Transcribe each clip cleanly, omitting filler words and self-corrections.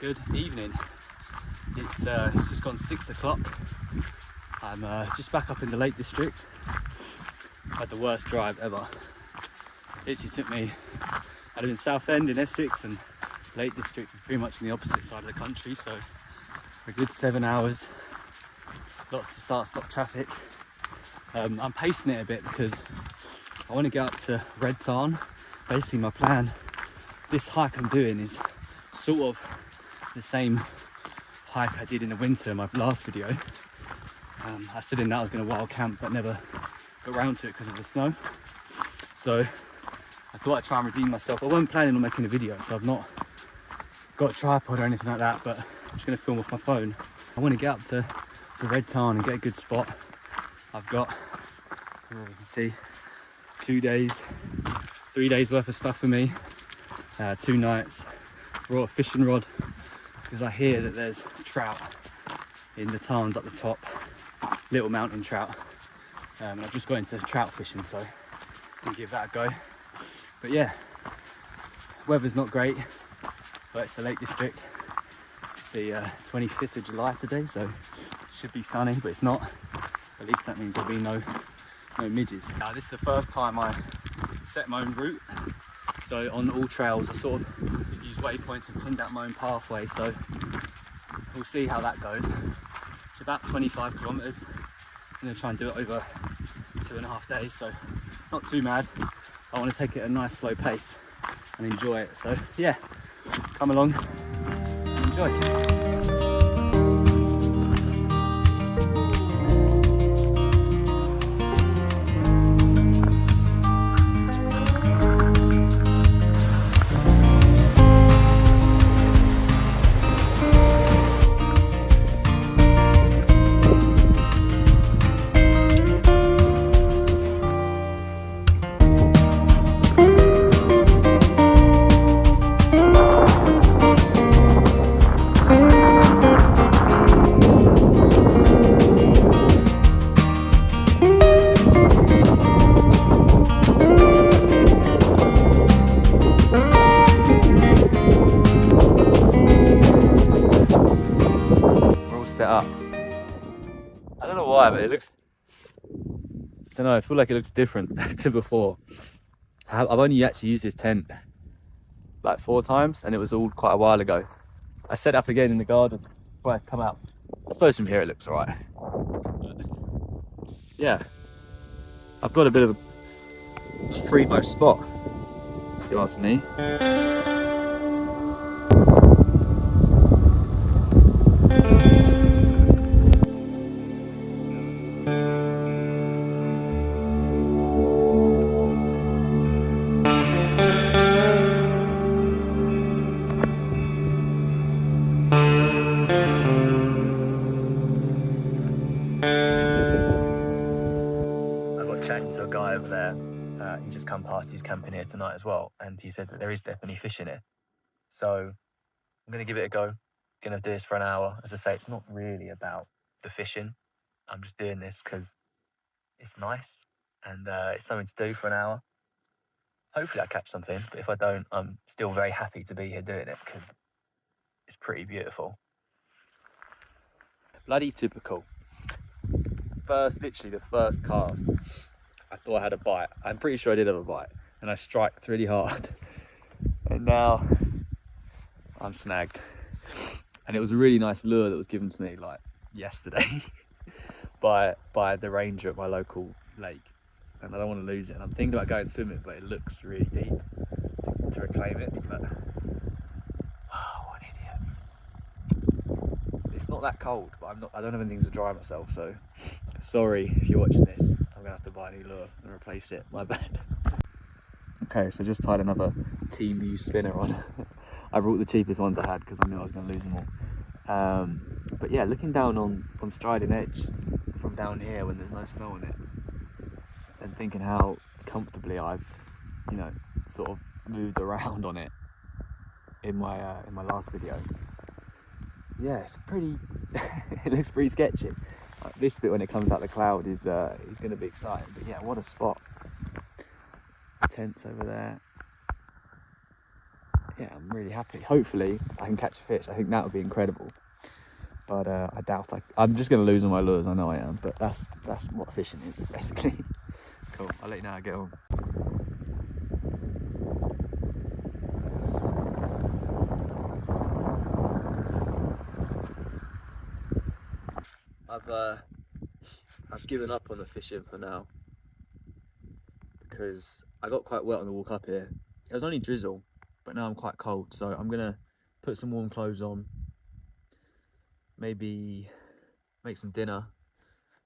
Good evening. It's just gone 6 o'clock. I'm just back up in the Lake District. I had the worst drive ever. It literally took me, I live in Southend in Essex, and Lake District is pretty much on the opposite side of the country, so a good 7 hours. Lots of start-stop traffic. I'm pacing it a bit because I want to get up to Red Tarn. Basically my plan, this hike I'm doing is sort of the same hike I did in the winter in my last video. I said in that I was going to wild camp but never got around to it because of the snow. So I thought I'd try and redeem myself. I wasn't planning on making a video, so I've not got a tripod or anything like that, but I'm just going to film off my phone. I want to get up to Red Tarn and get a good spot. I've got, you can see, 3 days worth of stuff for me, 2 nights, brought a fishing rod because I hear that there's trout in the tarns up the top, little mountain trout, and I've just got into trout fishing, so I'll give that a go. But yeah, weather's not great, but it's the Lake District. It's the 25th of July today, so it should be sunny, but it's not. At least that means there'll be no midges. Now this is the first time I set my own route, so on all trails I sort of use waypoints and pinned out my own pathway, so we'll see how that goes. It's about 25 kilometers. I'm going to try and do it over 2.5 days, so not too mad. I want to take it at a nice slow pace and enjoy it, so yeah, come along and enjoy. Set up. I don't know why, but it looks, I don't know, I feel like it looks different to before. I've only actually used this tent like 4 times, and it was all quite a while ago. I set up again in the garden before I come out. I suppose from here it looks alright. Yeah, I've got a bit of a primo spot, if you ask me. Chatting to a guy over there, he just come past, he's camping here tonight as well, and he said that there is definitely fish in it. So I'm going to give it a go. Going to do this for an hour. As I say, it's not really about the fishing. I'm just doing this because it's nice and it's something to do for an hour. Hopefully I catch something, but if I don't, I'm still very happy to be here doing it because it's pretty beautiful. Bloody typical. Literally the first cast, I thought I had a bite. I'm pretty sure I did have a bite, and I striked really hard, and now I'm snagged. And it was a really nice lure that was given to me like yesterday by the ranger at my local lake, and I don't want to lose it. And I'm thinking about going swimming, but it looks really deep to reclaim it. But oh, what an idiot! It's not that cold, but I don't have anything to dry myself, so sorry if you're watching this. I'm gonna have to buy a new lure and replace it. My bad. Okay, so just tied another Team U spinner on. I brought the cheapest ones I had because I knew I was going to lose them all. But yeah, looking down on Swirral Edge from down here when there's no snow on it, and thinking how comfortably I've, you know, sort of moved around on it in my last video. Yeah, it's pretty. It looks pretty sketchy. This bit when it comes out the cloud is going to be exciting. But yeah, what a spot! Tents over there. yeah, I'm really happy. Hopefully I can catch a fish. I think that would be incredible. But I doubt I'm just going to lose on my lures. I know I am, but that's what fishing is, basically. Cool, I'll let you know how I get on. I've given up on the fishing for now because I got quite wet on the walk up here. It was only drizzle, but now I'm quite cold, so I'm gonna put some warm clothes on, maybe make some dinner.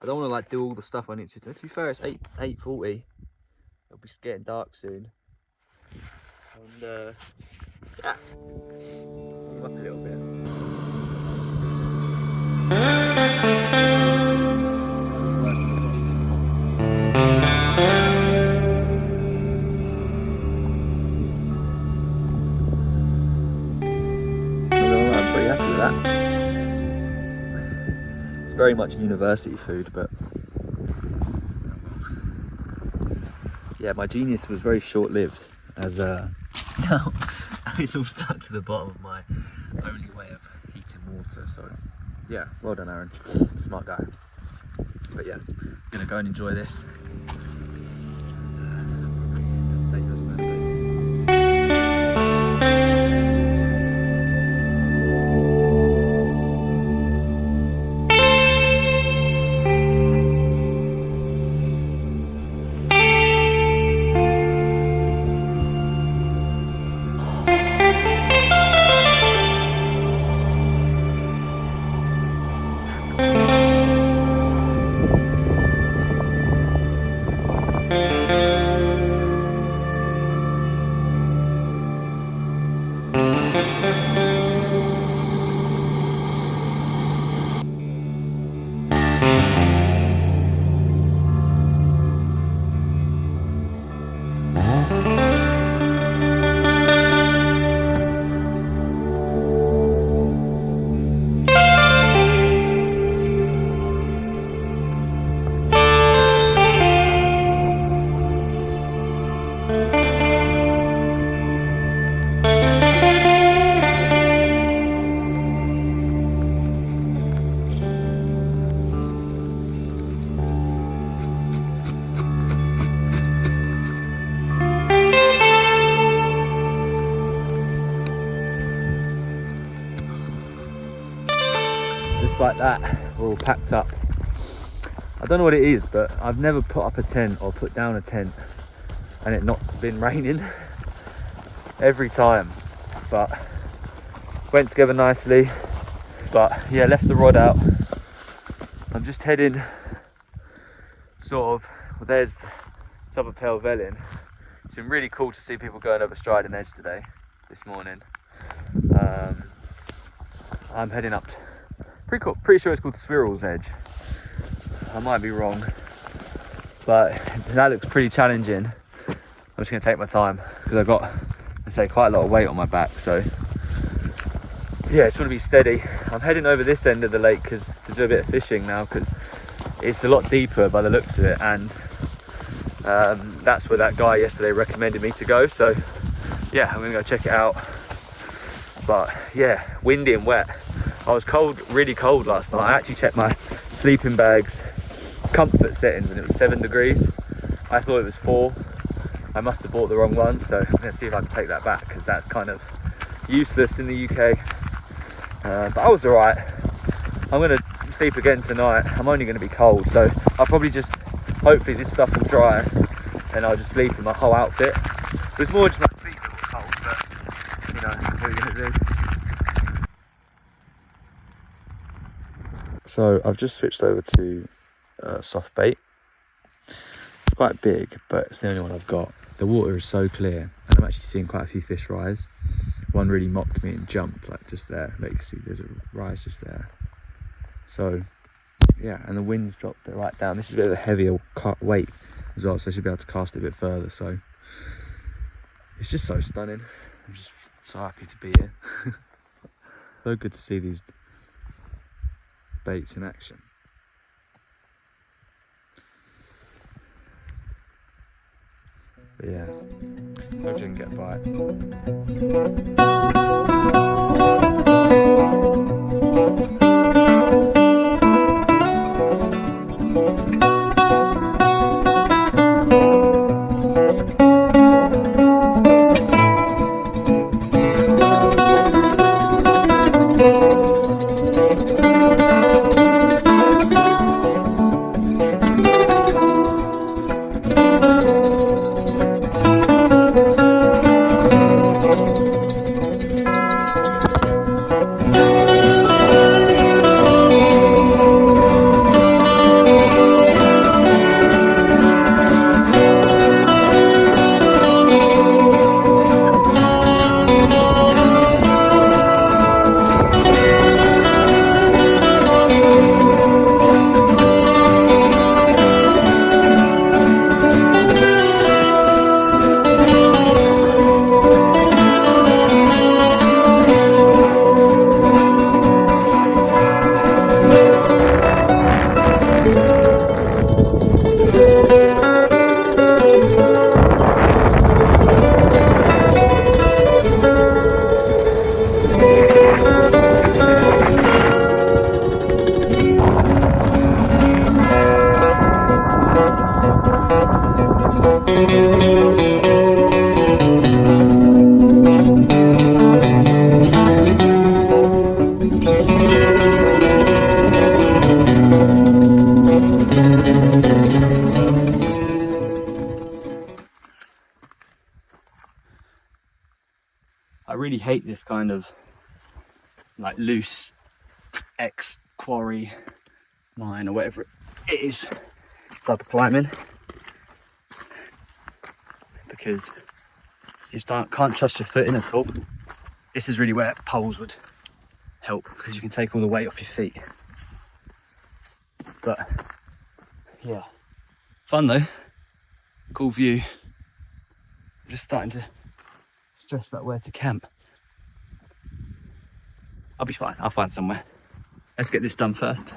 I don't want to like do all the stuff I need to do. To be fair, it's 8:40. It'll be getting dark soon, and yeah, warm up a little bit. I'm pretty happy with that. It's very much university food, but yeah, my genius was very short-lived, as now it's all stuck to the bottom of my only way of heating water. So yeah, well done, Aaron, smart guy. But yeah, I'm gonna go and enjoy this. Just like that, we're all packed up. I don't know what it is, but I've never put up a tent or put down a tent and it not been raining every time. But went together nicely. But yeah, left the rod out. I'm just heading sort of, well, there's the top of Helvellyn. It's been really cool to see people going over Swirral Edge today, this morning. I'm heading up, pretty sure it's called Swirral Edge. I might be wrong, but that looks pretty challenging. I'm just gonna take my time because I've got, let's say, quite a lot of weight on my back. So yeah, just want to be steady. I'm heading over this end of the lake to do a bit of fishing now, because it's a lot deeper by the looks of it, and that's where that guy yesterday recommended me to go. So yeah, I'm gonna go check it out. But yeah, windy and wet. I was cold, really cold last night. I actually checked my sleeping bag's comfort settings and it was 7 degrees. I thought it was 4. I must have bought the wrong one, so I'm gonna see if I can take that back, because that's kind of useless in the UK. But I was alright. I'm gonna sleep again tonight. I'm only gonna be cold, so I'll probably just, hopefully this stuff will dry and I'll just sleep in my whole outfit. But it's more just my feet that were cold, but you know, what are you gonna do? So I've just switched over to soft bait. It's quite big, but it's the only one I've got. The water is so clear, and I'm actually seeing quite a few fish rise. One really mocked me and jumped, like just there. Like you see, there's a rise just there. So yeah, and the wind's dropped it right down. This is a bit of a heavier weight as well, so I should be able to cast it a bit further. So it's just so stunning. I'm just so happy to be here. So good to see these baits in action. But yeah, Hopefully I can get by I really hate this kind of like loose quarry mine or whatever it is type of climbing, because you just can't trust your foot in at all. This is really where poles would help, because you can take all the weight off your feet. But yeah, fun though, cool view. I'm just starting to stress about where to camp. I'll be fine, I'll find somewhere. Let's get this done first.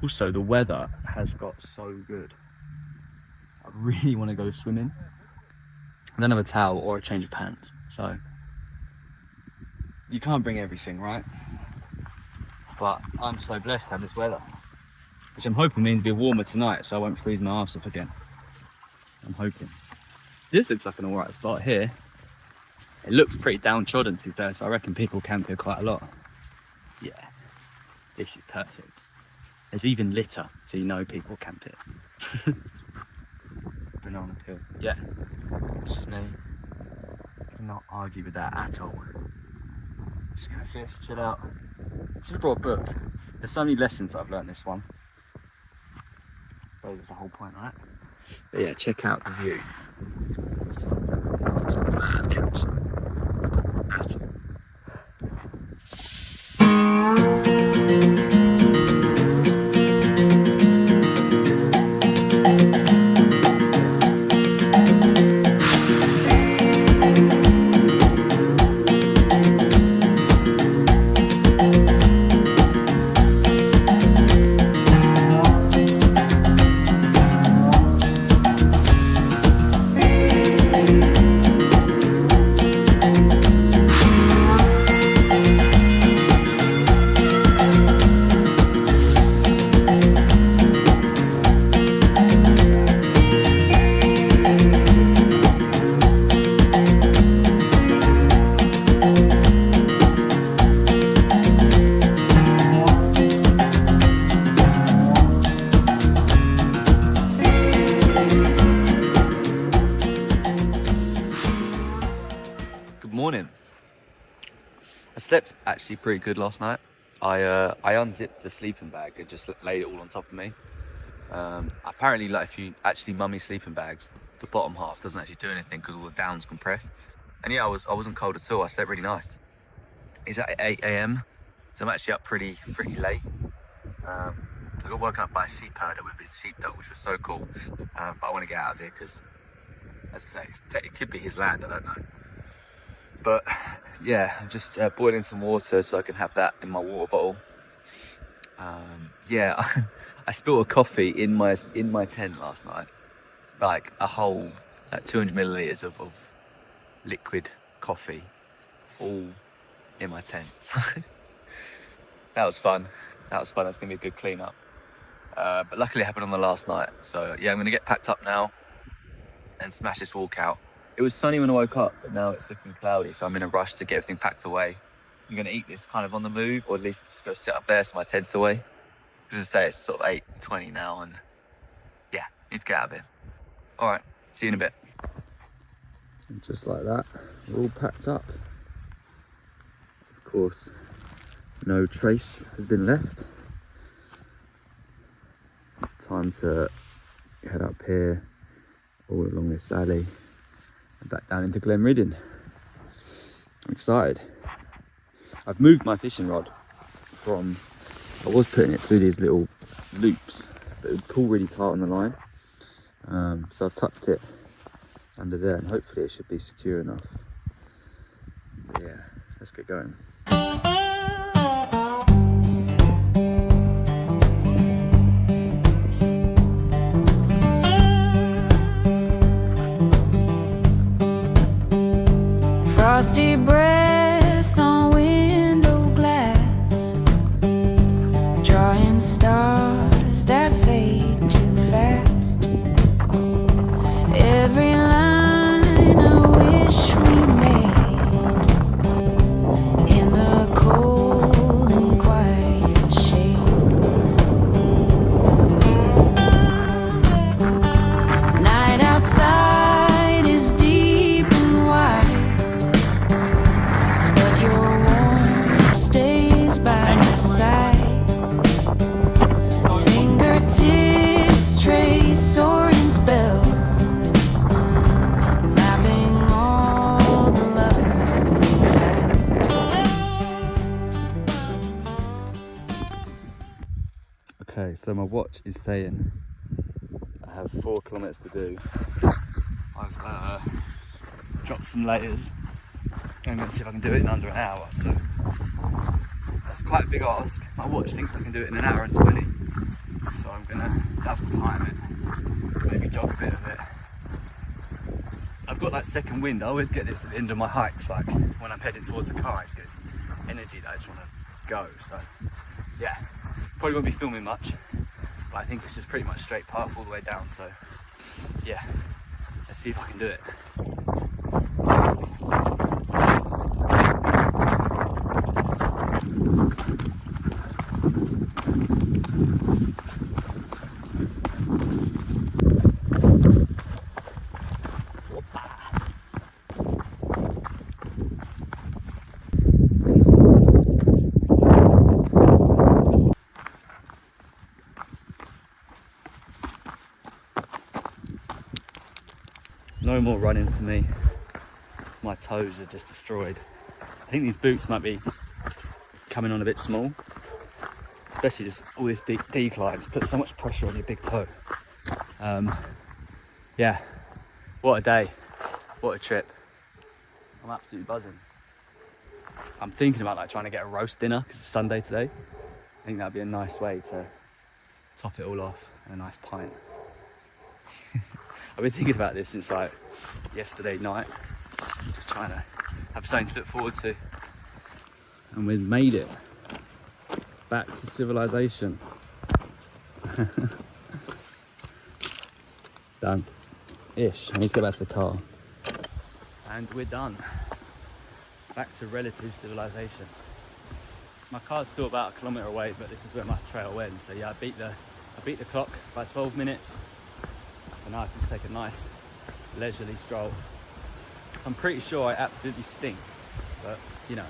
Also, the weather has got so good. I really want to go swimming. I don't have a towel or a change of pants, so you can't bring everything, right? But I'm so blessed to have this weather, which I'm hoping means it'll be warmer tonight, so I won't freeze my arse off again. I'm hoping. This looks like an alright spot here. It looks pretty downtrodden to be fair, so I reckon people camp here quite a lot. Yeah, this is perfect. There's even litter, so you know people camp here. Banana peel. Yeah, this is me. Cannot argue with that at all. Just gonna fish, chill out. Should have brought a book. There's so many lessons that I've learned this one. I suppose it's the whole point, right? But yeah, check out the view. Not a bad campsite at all. Morning. I slept actually pretty good last night. I unzipped the sleeping bag and just laid it all on top of me. Apparently, like if you actually mummy sleeping bags, the bottom half doesn't actually do anything because all the down's compressed. And yeah, I wasn't cold at all. I slept really nice. It's at 8 AM, so I'm actually up pretty late. I got woken up by a sheep herder with his sheepdog, which was so cool. But I want to get out of here because, as I say, it could be his land, I don't know. But yeah, I'm just boiling some water so I can have that in my water bottle. Yeah, I spilled a coffee in my tent last night, like a whole 200 millilitres of liquid coffee, all in my tent. That was fun. That's gonna be a good clean up. But luckily it happened on the last night. So yeah, I'm gonna get packed up now and smash this walk out. It was sunny when I woke up, but now it's looking cloudy, so I'm in a rush to get everything packed away. I'm gonna eat this kind of on the move, or at least just go sit up there so my tent's away. As I say, it's sort of 8:20 now, and yeah, need to get out of here. All right, see you in a bit. And just like that, we're all packed up. Of course, no trace has been left. Time to head up here, all along this valley, and back down into Glenriddin. I'm excited. I've moved my fishing rod from, I was putting it through these little loops, but it would pull really tight on the line. So I've tucked it under there, and hopefully it should be secure enough. But yeah, let's get going. Frosty breath on window glass, drawing stars that fade too fast. Every line I wish we made in the cold and quiet shade. Night outside is deep and wide, stays by my side. Fingertips trace orange belt, mapping all the love we felt. Okay, so my watch is saying I have 4 kilometers to do. I've dropped some layers. I'm going to see if I can do it in under an hour, so that's quite a big ask. My watch thinks I can do it in an hour and 20, so I'm going to double time it, maybe jog a bit of it. I've got that second wind. I always get this at the end of my hikes, like when I'm heading towards a car, I just get this energy that I just want to go. So yeah, probably won't be filming much, but I think it's just pretty much straight path all the way down, so yeah, let's see if I can do it. No more running for me. My toes are just destroyed. I think these boots might be coming on a bit small, especially just all this deep decline. It's put so much pressure on your big toe. Yeah, what a day, what a trip. I'm absolutely buzzing. I'm thinking about like trying to get a roast dinner because it's Sunday today. I think that'd be a nice way to top it all off, and a nice pint. I've been thinking about this since like yesterday night, just trying to have something to look forward to. And we've made it back to civilization. Done ish. I need to go back to the car, and we're done. Back to relative civilization. My car's still about 1 kilometre away, but this is where my trail ends. So yeah, I beat the clock by 12 minutes. So now I can take a nice leisurely stroll. I'm pretty sure I absolutely stink, but you know,